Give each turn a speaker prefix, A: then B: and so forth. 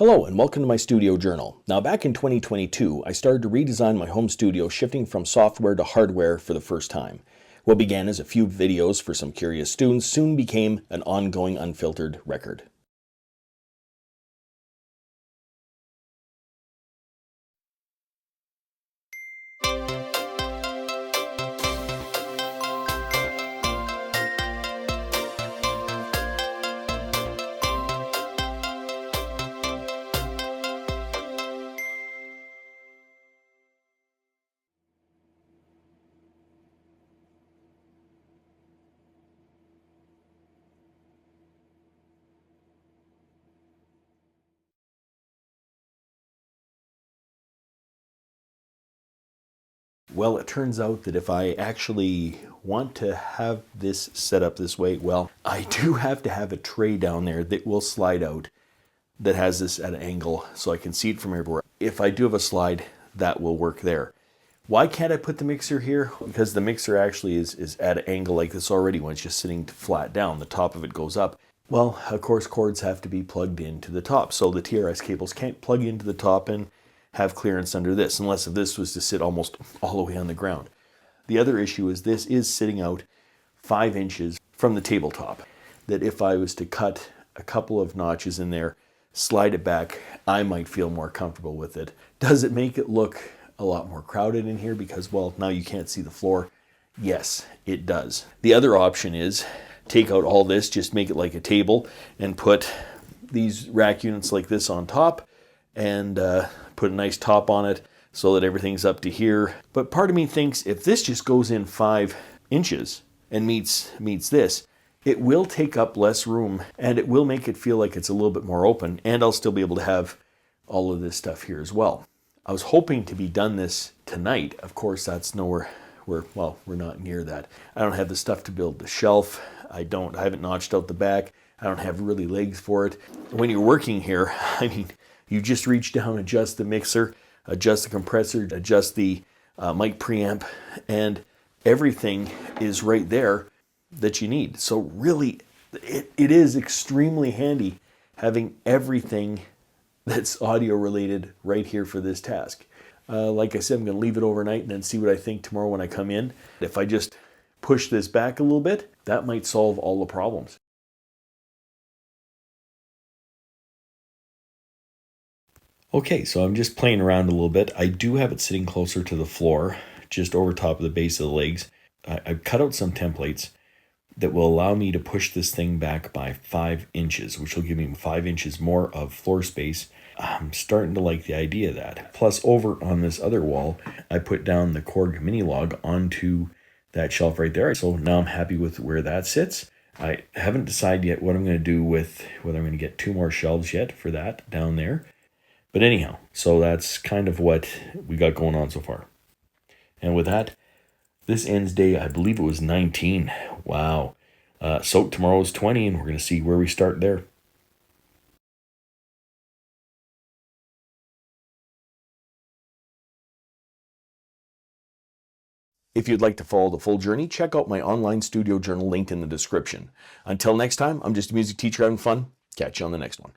A: Hello and welcome to my studio journal. Now back in 2022, I started to redesign my home studio, shifting from software to hardware for the first time. What began as a few videos for some curious students soon became an ongoing unfiltered record. Well, it turns out that if I actually want to have this set up this way, well, I do have to have a tray down there that will slide out that has this at an angle so I can see it from everywhere. If I do have a slide, that will work there. Why can't I put the mixer here? Because the mixer actually is at an angle like this already when it's just sitting flat down. The top of it goes up. Well, of course, cords have to be plugged into the top, so the TRS cables can't plug into the top and have clearance under this, unless if this was to sit almost all the way on the ground. The other issue is this is sitting out 5 inches from the tabletop, that if I was to cut a couple of notches in there, slide it back, I might feel more comfortable with it. Does it make it look a lot more crowded in here because, well, now you can't see the floor? Yes, it does. The other option is take out all this, just make it like a table and put these rack units like this on top and put a nice top on it so that everything's up to here. But part of me thinks if this just goes in 5 inches and meets this, it will take up less room and it will make it feel like it's a little bit more open, and I'll still be able to have all of this stuff here as well. I was hoping to be done this tonight. Of course, that's nowhere we're not near that. I don't have the stuff to build the shelf. I haven't notched out the back. I don't have really legs for it. When you're working here, I mean, you just reach down, adjust the mixer, adjust the compressor, adjust the mic preamp, and everything is right there that you need. So really, it is extremely handy having everything that's audio related right here for this task. Like I said, I'm going to leave it overnight and then see what I think tomorrow when I come in. If I just push this back a little bit, that might solve all the problems. Okay, so I'm just playing around a little bit. I do have it sitting closer to the floor, just over top of the base of the legs. I've cut out some templates that will allow me to push this thing back by 5 inches, which will give me 5 inches more of floor space. I'm starting to like the idea of that. Plus, over on this other wall, I put down the Korg mini log onto that shelf right there. So now I'm happy with where that sits. I haven't decided yet what I'm going to do with whether I'm going to get 2 more shelves yet for that down there. But anyhow, so that's kind of what we got going on so far. And with that, this ends day, I believe it was 19. Wow. So tomorrow's 20, and we're going to see where we start there. If you'd like to follow the full journey, check out my online studio journal linked in the description. Until next time, I'm just a music teacher having fun. Catch you on the next one.